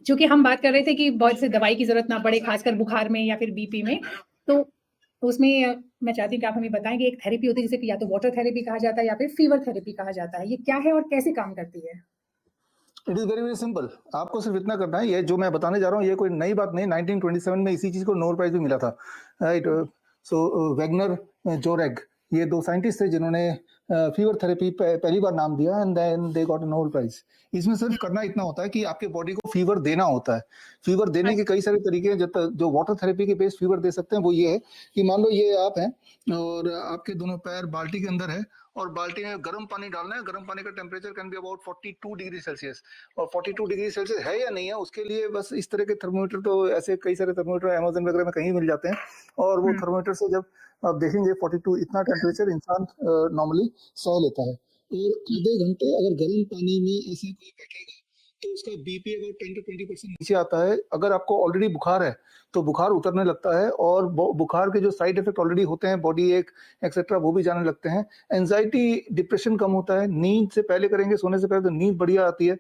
चूँकि हम बात कर रहे थे कि बहुत से दवाई की ज़रूरत ना पड़े, खासकर बुखार में या फिर बीपी में, तो उसमें मैं चाहती हूँ कि आप हमें बताएँ कि एक थेरेपी होती है जिसे कि या तो वाटर थेरेपी कहा जाता है या फिर फीवर थेरेपी कहा जाता है। ये क्या है और कैसे काम करती है? It is very, very simple. आपको सिर्फ़ इतना करना है, ये जो मैं बताने जा रहा हूँ, ये कोई नई बात नहीं। 1927 में इसी चीज़ को नोबेल प्राइज़ भी मिला था। राइट? वेगनर, जोरेग, ये 2 साइंटिस्ट थे जिन्होंने फीवर थेरेपी पहली बार नाम दिया, and then they got a Nobel prize. इसमें सिर्फ़ करना इतना होता है कि आपके बॉडी को फीवर देना होता है। फीवर देने के अच्छा, कई सारे तरीके हैं। जो वाटर थेरेपी के बेस्ड फीवर दे सकते हैं, वो ये है कि मान लो ये आप हैं और आपके दोनों पैर बाल्टी के अंदर है, और बाल्टी में गर्म पानी डालना है। गर्म पानी का temperature can be about 42 degree Celsius. और 42 डिग्री सेल्सियस है या नहीं है, उसके लिए बस इस तरह के थर्मोमीटर, तो ऐसे कई सारे थर्मोमीटर अमेज़न वगैरह में कहीं मिल जाते हैं। और वो हुँ, थर्मोमीटर से जब आप देखेंगे 42 इतना टेम्परेचर इंसान नॉर्मली सह लेता है। और आधे घंटे अगर गर्म पानी में ऐसे कोई बैठेगा, तो उसका बीपी अगर 10 to 20% नीचे आता है। अगर आपको ऑलरेडी बुखार है, तो बुखार उतरने लगता है, और बुखार के जो साइड इफेक्ट ऑलरेडी होते हैं, बॉडी एक एक्सेट्रा, वो भी जाने लगते हैं। एंजाइटी, डिप्रेशन कम होता है। नींद से पहले करेंगे, सोने से पहले तो नींद बढ़िया आती है।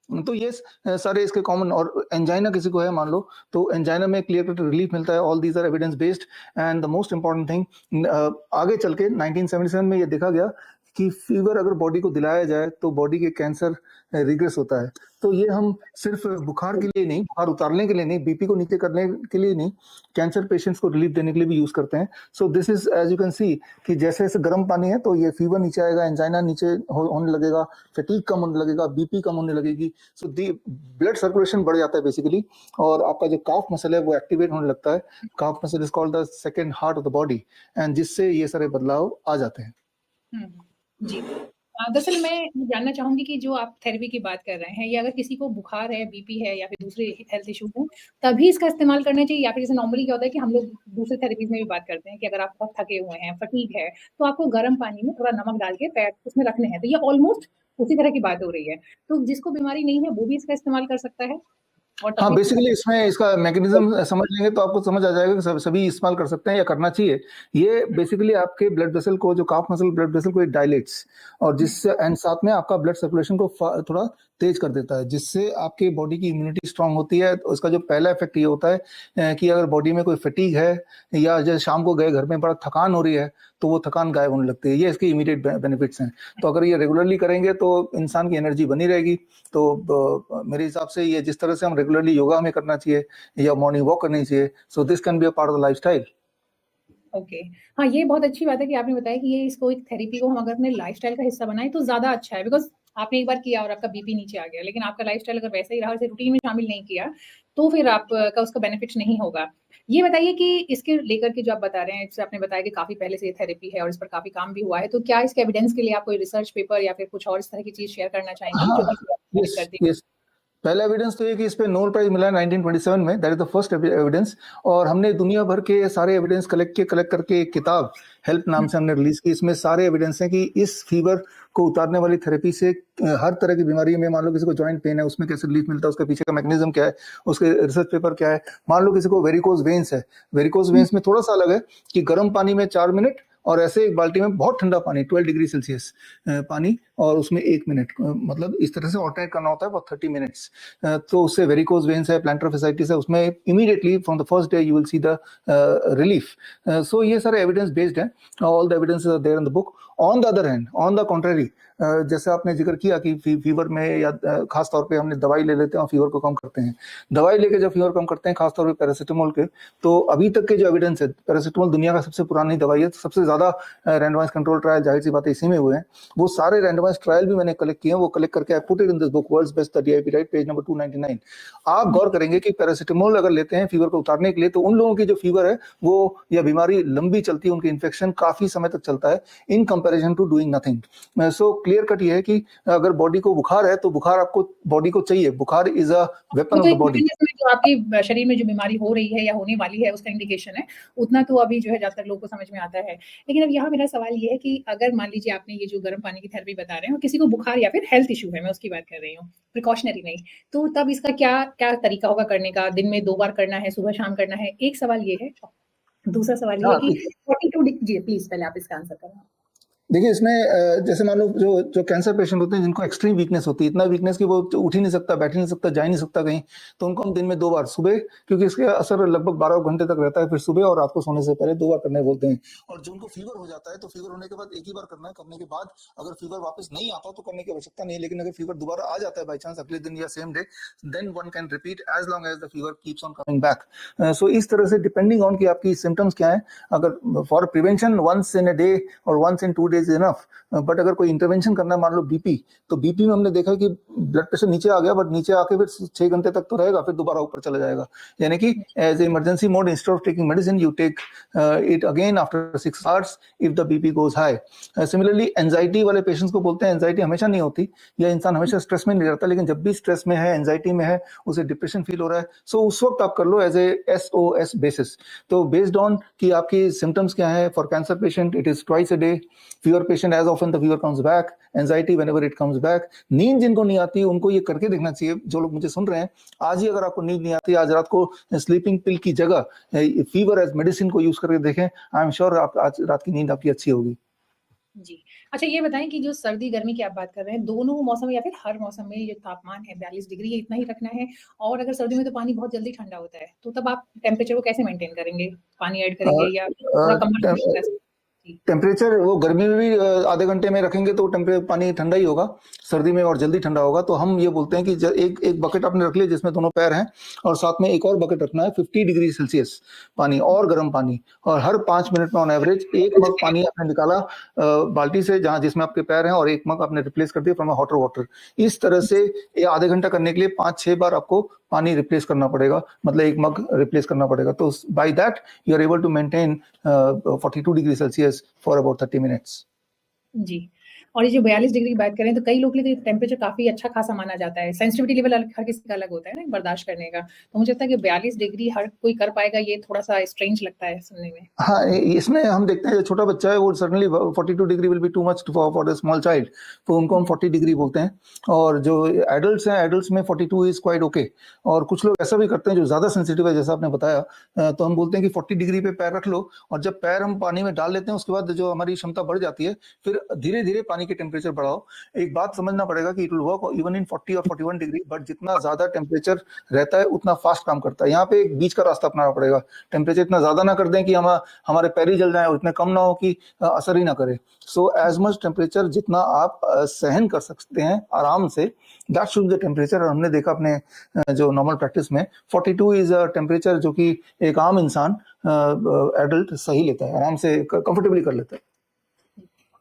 तो ये सारे इसके कॉमन। और एंजाइना किसी को है मान लो, तो एंजाइना में क्लियर कट रिलीफ मिलता है। All these are evidence based. And the most important thing, आगे चल के 1977 में ये देखा गया कि फीवर अगर बॉडी को दिलाया जाए तो बॉडी के कैंसर रिग्रेस होता है। तो ये हम सिर्फ बुखार के लिए नहीं, बुखार उतारने के लिए नहीं, बीपी को नीचे करने के लिए नहीं, कैंसर पेशेंट्स को रिलीफ देने के लिए भी यूज करते हैं। So this is, as you can see, कि जैसे जैसे गर्म पानी है तो ये फीवर नीचे आएगा, एंजाइना नीचे होने लगेगा, फटीग कम होने लगेगा, बीपी कम होने लगेगी। सो दी ब्लड सर्कुलेशन बढ़ जाता है बेसिकली, और आपका जो काफ मसल है वो एक्टिवेट होने लगता है। Calf muscle is called the second heart of the body, and जिससे ये सारे बदलाव आ जाते हैं। हुँ, जी। दरअसल मैं ये जानना चाहूँगी कि जो आप थेरेपी की बात कर रहे हैं, ये अगर किसी को बुखार है, बीपी है या फिर दूसरे हेल्थ इश्यूज़ हैं, तभी इसका इस्तेमाल करना चाहिए या फिर जैसे नॉर्मली क्या होता है कि हम लोग दूसरे थेरेपीज़ में भी बात करते हैं कि अगर आप बहुत थके हुए हैं, फटीग है, तो आपको गर्म पानी में थोड़ा नमक डाल के पैर उसमें रखने हैं। तो ये ऑलमोस्ट उसी तरह की बात हो रही है। तो जिसको बीमारी नहीं है, वो भी इसका इस्तेमाल कर सकता है और हाँ, तकलीफ बेसिकली इसमें इसका मैकेनिज्म समझ लेंगे तो आपको समझ आ जाएगा कि सभी इस्तेमाल कर सकते हैं या करना चाहिए। ये बेसिकली आपके ब्लड वेसल को, जो काफ मसल ब्लड वेसल को, it डायलेट्स, और हुँ, जिससे एंड साथ में आपका ब्लड सर्कुलेशन को थोड़ा तेज कर देता है, जिससे आपकी बॉडी की इम्यूनिटी स्ट्रांग होती है। तो उसका जो पहला इफेक्ट ये होता है कि अगर बॉडी में कोई फटीग है, या जैसे शाम को गए घर में बड़ा थकान हो रही है, तो वो थकान गायब होने लगती है। ये इसकी इमीडिएट बेनिफिट्स हैं। तो अगर ये रेगुलरली करेंगे तो इंसान की एनर्जी बनी रहेगी। तो मेरे हिसाब से ये जिस तरह से हम रेगुलरली योगा हमें करना चाहिए या मॉर्निंग वॉक करनी चाहिए, so this can be a part of the lifestyle. Okay. हाँ, ये बहुत अच्छी बात है कि आपने बताया कि ये इसको एक थेरेपी को हम अगर अपने लाइफ़स्टाइल का हिस्सा बनाएँ तो ज़्यादा अच्छा है बिकॉज़ आपने एक बार किया और आपका बीपी नीचे आ गया, लेकिन आपका लाइफ़स्टाइल अगर वैसा ही रहा, उसे रूटीन में शामिल नहीं किया, तो फिर आपका उसका बेनिफिट्स नहीं होगा। ये बताइए कि इसके लेकर के जो आप बता रहे हैं, जैसे आपने बताया कि काफ़ी पहले से ये थेरेपी है और इस पर काफ़ी काम भी हुआ है, तो क्या इसके एविडेंस के लिए आप कोई रिसर्च पेपर या फिर कुछ और इस तरह की चीज़ शेयर करना चाहेंगी, जो हाँ, कि साबित यस, करती यस। पहला एविडेंस तो ये कि इस पे नोबेल प्राइज मिला है 1927 में। That is the first evidence. और हमने दुनिया भर के सारे एविडेंस कलेक्ट करके एक किताब हेल्प नाम हुँ, से हमने रिलीज की। इसमें सारे एविडेंस हैं कि इस फीवर को उतारने वाली थेरेपी से हर तरह की बीमारी में, मान लो किसी को जॉइंट पेन है, उसमें कैसे रिलीफ मिलता है, उसके पीछे का मैकेनिज्म क्या है, उसके रिसर्च पेपर क्या है। मान लो किसी को वेरिकोज वेन्स है, वेरिकोज हुँ, वेन्स में थोड़ा सा अलग है कि गर्म पानी में 4 मिनट, और ऐसे एक बाल्टी में बहुत ठंडा पानी 12 डिग्री सेल्सियस पानी, और उसमें 1 मिनट, मतलब इस तरह से ऑल्टरनेट करना होता है फॉर 30 मिनट्स। तो उससे वेरिकोज वेन्स है, प्लांटर फेसाइटिस है, उसमें immediately from the first day you will see the relief. So ये सारे एविडेंस बेस्ड है। All the evidences are there in the book. On the other hand, on the contrary, जैसे आपने जिक्र किया कि फीवर में या खास तौर पे हमने दवाई ले लेते हैं और फीवर को कम करते हैं। दवाई लेके जब फीवर कम करते हैं, खासतौर पे पैरासिटामोल के, तो अभी तक के जो एविडेंस है, पैरासिटामोल दुनिया का सबसे पुरानी दवाई है, तो सबसे ज्यादा रैंडमाइज कंट्रोल ट्रायल जाहिर सी बात है इसी में हुए हैं। वो सारे रैंडमाइज ट्रायल भी मैंने कलेक्ट किए हैं। वो कलेक्ट करके I put it in this book, world's best DIP, right, page number 299। आप हुँ, गौर करेंगे कि पैरासिटामोल अगर लेते हैं फीवर को उतारने के लिए, तो उन लोगों की जो फीवर है वो, या बीमारी लंबी चलती है, उनकी इन्फेक्शन काफी समय तक चलता है, in comparison to doing nothing. So clear cut ये है कि अगर बॉडी को बुखार है, तो बुखार आपको बॉडी को चाहिए। बुखार इज अ वो वेपन तो ऑफ द एक बॉडी। मैकेनिज़्म है जो आपकी शरीर में जो बीमारी हो रही है या होने वाली है उसका इंडिकेशन है, उतना तो अभी जो है ज़्यादातर लोगों को समझ में आता है। लेकिन अब यहाँ मेरा सवाल ये है कि अगर मान लीजिए आपने ये जो गर्म पानी की थेरेपी बता रहे हैं और किसी को बुखार या फिर हेल्थ इश्यू है, मैं उसकी बात कर रही हूँ, प्रिकॉशनरी नहीं, तो तब इसका क्या क्या तरीका होगा करने का? दिन में 2 बार करना है, सुबह-शाम करना है? एक सवाल ये है। दूसरा सवाल ये है हाँ, कि 42 जी, प्लीज़ पहले आप इसका आंसर करें। देखिए इसमें जैसे मान लो जो जो कैंसर पेशेंट होते हैं जिनको एक्सट्रीम वीकनेस होती है, इतना वीकनेस कि वो उठ ही नहीं सकता, बैठ ही नहीं सकता, जा ही नहीं सकता कहीं, तो उनको हम दिन में 2 बार सुबह, क्योंकि इसका असर लगभग 12 घंटे तक रहता है, फिर सुबह और रात को सोने से पहले 2 बार करने बोलते हैं। और जो उनको फीवर हो जाता है तो फीवर होने के बाद एक ही बार करना है, करने के बाद अगर फीवर वापस नहीं आता तो करने की आवश्यकता नहीं है, लेकिन अगर फीवर दोबारा आ जाता है बाई चांस अगले दिन या same day, then one can repeat as long as the fever keeps on coming back. So इस तरह से डिपेंडिंग ऑन कि आपकी सिम्टम्स क्या है, अगर for prevention once in a day और once in 2 days enough, but अगर कोई इंटरवेंशन करना है, मान लो बीपी, तो बीपी में हमने देखा कि ब्लड प्रेशर नीचे आ गया, बट नीचे आके फिर 6 घंटे तक तो रहेगा, फिर दोबारा ऊपर चला जाएगा, यानी कि as emergency mode instead of taking medicine you take it again after 6 hours if the BP goes high. Similarly anxiety वाले पेशेंट्स को बोलते हैं एंजाइटी हमेशा नहीं होती, या इंसान हमेशा स्ट्रेस में नहीं रहता, लेकिन जब भी स्ट्रेस में है, एंजाइटी में है, उसे डिप्रेशन फील हो रहा है, सो उस वक्त आप कर लो एज ए SOS बेसिस। तो बेस्ड ऑन कि आपकी सिम्टम्स क्या है, for cancer patient it is twice a day, fever patient as often the fever comes back, anxiety whenever it comes back. नींद जिनको नहीं आती उनको ये करके देखना चाहिए, जो लोग मुझे सुन रहे हैं, आज ही अगर आपको नींद नहीं आती, आज रात को स्लीपिंग पिल की जगह फीवर एज मेडिसिन को यूज करके देखें, आई एम श्योर आप आज रात की नींद आपकी अच्छी होगी। जी। अच्छा ये बताएं कि जो सर्दी गर्मी की आप बात कर रहे हैं, दोनों मौसम या फिर हर मौसम में ये तापमान है 42 डिग्री, ये इतना ही रखना है? और अगर सर्दी में तो पानी बहुत जल्दी ठंडा होता है, तो तब आप टेम्परेचर को कैसे मेंटेन करेंगे? पानी ऐड करेंगे या थोड़ा कम रखेंगे? जी। टेम्परेचर वो गर्मी में भी आधे घंटे में रखेंगे तो पानी ठंडा ही होगा, सर्दी में और जल्दी ठंडा होगा। तो हम ये बोलते हैं कि एक बकेट आपने रख लिया जिसमें दोनों पैर हैं, और साथ में एक और बकेट रखना है 50 डिग्री सेल्सियस पानी और गर्म पानी, और हर 5 मिनट में ऑन एवरेज एक मग पानी आपने निकाला बाल्टी से जहां जिसमें आपके पैर हैं, और एक मग आपने रिप्लेस कर दिया फ्रॉम हॉटर वाटर। इस तरह से ये आधे घंटा करने के लिए 5-6 बार आपको पानी रिप्लेस करना पड़ेगा, मतलब एक मग रिप्लेस करना पड़ेगा। तो by that you are able to maintain 42 degree Celsius for about 30 minutes. जी। और ये जो 42 डिग्री की बात करें तो कई लोग के लिए टेम्परेचर काफ़ी अच्छा खासा माना जाता है। सेंसिटिविटी लेवल हर किसी का अलग होता है ना बर्दाश्त करने का। तो मुझे लगता है कि 42 डिग्री हर कोई कर पाएगा, ये थोड़ा-सा स्ट्रेंज लगता है सुनने में। हाँ, इसमें हम देखते हैं जो छोटा बच्चा है वो certainly 42 degree will be too much for the small child, तो उनको हम 40 डिग्री बोलते हैं। और जो एडल्ट्स हैं, एडल्ट्स में 42 इज क्वाइट ओके। और कुछ लोग ऐसा भी करते हैं जो ज़्यादा सेंसिटिव है, जैसा आपने बताया, तो हम बोलते हैं कि 40 डिग्री पे पैर रख लो, और जब पैर हम पानी में डाल लेते हैं उसके बाद जो हमारी क्षमता बढ़ जाती है, फिर धीरे-धीरे पानी के टेम्परेचर बढ़ाओ। एक बात समझना पड़ेगा कि it will work even in 40 और 41 डिग्री, बट जितना ज़्यादा टेम्परेचर रहता है उतना फास्ट काम करता है। यहाँ पे एक बीच का रास्ता अपनाना पड़ेगा, टेम्परेचर इतना ज़्यादा ना कर दें कि हमारे पैर ही जल जाए, और इतने कम ना हो कि असर ही ना करे। सो एज मच टेम्परेचर जितना आप सहन कर सकते हैं आराम से, दैट शुड द टेम्परेचर। और हमने देखा अपने जो नॉर्मल प्रैक्टिस में 42 इज अ टेम्परेचर जो कि एक आम इंसान एडल्ट सही लेता है, आराम से कंफर्टेबली कर लेता है।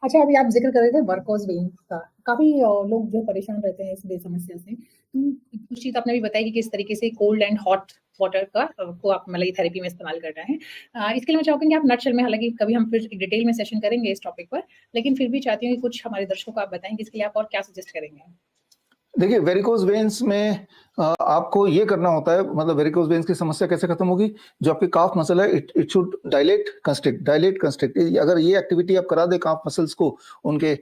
अच्छा, अभी आप ज़िक्र कर रहे थे वर्कोज़ वेन्स का। काफ़ी लोग जो परेशान रहते हैं इस समस्या से। तो कुछ चीज़ आपने भी बताई कि किस तरीके से कोल्ड एंड हॉट वाटर का को आप मतलब ये थेरेपी में इस्तेमाल करना है। इसके लिए मैं चाहूँगी कि आप नटशेल में, हालाँकि कभी हम फिर डिटेल में सेशन करेंगे इस टॉपिक पर, लेकिन फिर भी चाहती हूँ कि कुछ हमारे दर्शकों को आप बताएँ कि इसके लिए आप और क्या सजेस्ट करेंगे? देखिए वेरिकोज वेन्स में आपको ये करना होता है, मतलब वेरिकोज वेन्स की समस्या कैसे खत्म होगी, जो आपकी काफ मसल है इट शुड डायलेट कंस्ट्रिक्ट। अगर ये एक्टिविटी आप करा दे काफ मसल्स को, उनके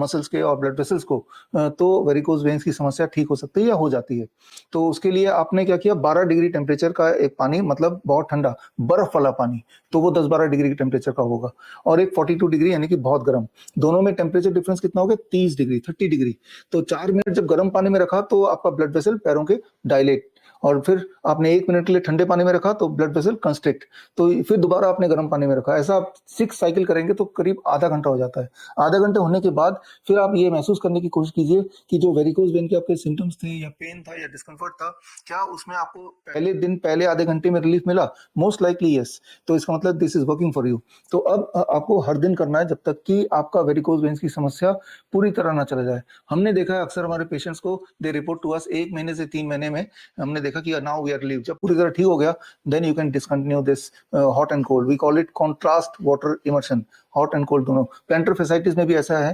मसल्स के और ब्लड वेसल्स को, तो वेरिकोज वेन्स की समस्या ठीक हो सकती है या हो जाती है। तो उसके लिए आपने क्या किया, 12 डिग्री टेम्परेचर का एक पानी, मतलब बहुत ठंडा बर्फ वाला पानी, तो वो 10-12 डिग्री के टेम्परेचर का होगा, और एक 42 डिग्री यानी कि बहुत गर्म। दोनों में टेम्परेचर डिफरेंस कितना हो गया, 30 डिग्री 30 डिग्री। तो 4 मिनट जब गर्म पानी में रखा तो आपका ब्लड वेसल पैरों के डायलेट, और फिर आपने 1 मिनट के लिए ठंडे पानी में रखा तो ब्लड वेसल कंस्ट्रिक्ट, तो फिर दोबारा आपने गर्म पानी में रखा। ऐसा आप 6 साइकिल करेंगे तो करीब आधा घंटा हो जाता है। आधा घंटे होने के बाद फिर आप ये महसूस करने की कोशिश कीजिए कि जो वेरिकोज वेन के आपके सिम्टम्स थे, या पेन था, या डिस्कम्फर्ट था, क्या उसमें आपको पहले आधे घंटे में रिलीफ मिला? Most likely yes. तो इसका मतलब this is working for you. तो अब आपको हर दिन करना है जब तक कि आपका वेरिकोज वेन्स की समस्या पूरी तरह ना चला जाए। हमने देखा है अक्सर हमारे पेशेंट्स को, दे रिपोर्ट टू अस 1 महीने से 3 महीने में हमने देखा कि नाउ वी आर रिलीव। जब पूरी तरह ठीक हो गया, then you can discontinue this hot and cold, we call it contrast water immersion, hot and cold दोनों। प्लैंटर फेसाइटिस में भी ऐसा है,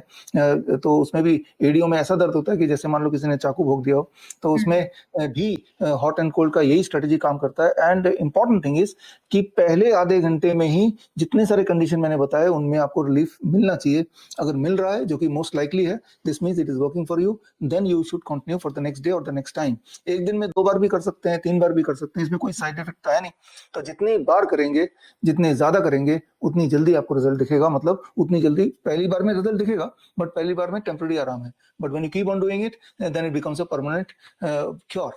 तो उसमें भी एडियो में ऐसा दर्द होता है कि जैसे मान लो किसी ने चाकू भोंक दिया हो, तो उसमें भी हॉट एंड कोल्ड का यही स्ट्रेटेजी काम करता है। एंड इंपॉर्टेंट थिंग इज कि पहले आधे घंटे में ही जितने सारे कंडीशन मैंने बताए उनमें आपको रिलीफ मिलना चाहिए। अगर मिल रहा है, जो कि मोस्ट लाइकली है, this means it is working for you, then you should continue for the next day और द नेक्स्ट टाइम। एक दिन में 2 बार भी कर सकते हैं, 3 बार भी कर सकते हैं, इसमें कोई साइड इफेक्ट है नहीं। तो जितनी बार करेंगे, जितने ज्यादा करेंगे, उतनी जल्दी आपको रिजल्ट दिखेगा। मतलब उतनी जल्दी पहली बार में रिजल्ट दिखेगा, बट पहली बार में टेम्पररी आराम है, but when you keep on doing it then it becomes a permanent cure.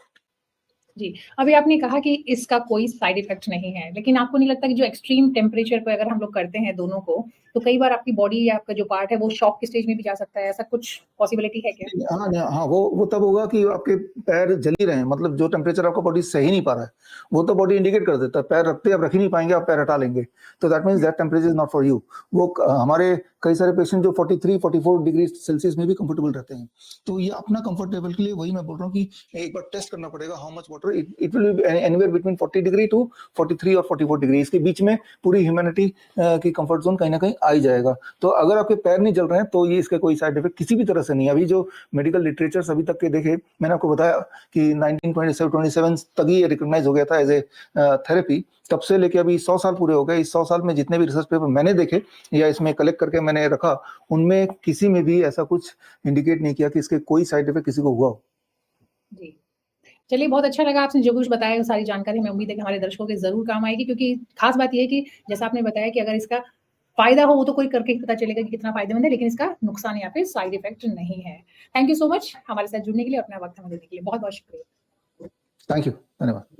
जी, अभी आपने कहा कि इसका कोई साइड इफ़ेक्ट नहीं है, लेकिन आपको नहीं लगता कि जो एक्सट्रीम टेम्परेचर पे अगर हम लोग करते हैं दोनों को, तो कई बार आपकी बॉडी या आपका जो पार्ट है वो शॉक की स्टेज में भी जा सकता है, ऐसा कुछ पॉसिबिलिटी है क्या? हाँ, वो तब होगा कि आपके पैर जल ही रहे हैं, मतलब जो टेम्परेचर आपका बॉडी सह ही नहीं पा रहा है, वो तो बॉडी इंडिकेट कर देता है, पैर रखते आप रख ही नहीं पाएंगे, आप पैर हटा लेंगे, तो that means that temperature is not for you. वो हमारे कई सारे पेशेंट जो 43-44 डिग्री सेल्सियस में भी कंफर्टेबल रहते हैं, तो ये अपना कंफर्टेबल के लिए वही मैं बोल रहा हूँ कि एक बार टेस्ट करना पड़ेगा how much water it will be anywhere between 40 degree to 43 और 44 डिग्री, इसके बीच में पूरी ह्यूमैनिटी की कंफर्ट जोन कहीं ना कहीं आ ही जाएगा। तो अगर आपके पैर नहीं जल रहे हैं तो ये इसका कोई साइड इफेक्ट किसी भी तरह से नहीं है। अभी जो मेडिकल लिटरेचर अभी तक के देखे, मैंने आपको बताया कि 1927 तक ही ये रिकॉग्नाइज हो गया था एज ए थेरेपी, तब से लेके अभी 100 साल पूरे हो गए। इस 100 साल में जितने भी रिसर्च पेपर मैंने देखे या इसमें कलेक्ट करके मैंने रखा, उनमें किसी में भी ऐसा कुछ इंडिकेट नहीं किया कि इसके कोई साइड इफेक्ट किसी को हुआ हो। जी। चलिए, बहुत अच्छा लगा आपने जो कुछ बताया, वो सारी जानकारी हमें उम्मीद है कि हमारे दर्शकों के ज़रूर काम आएगी, क्योंकि खास बात ये है कि जैसा आपने बताया कि अगर इसका फ़ायदा हो, वो तो कोई करके ही पता चलेगा कि कितना फ़ायदेमंद है, लेकिन इसका नुकसान या फिर साइड इफ़ेक्ट नहीं है। थैंक यू सो मच हमारे साथ जुड़ने के लिए, अपना वक़्त हमें देने के लिए। बहुत-बहुत शुक्रिया। थैंक यू, धन्यवाद।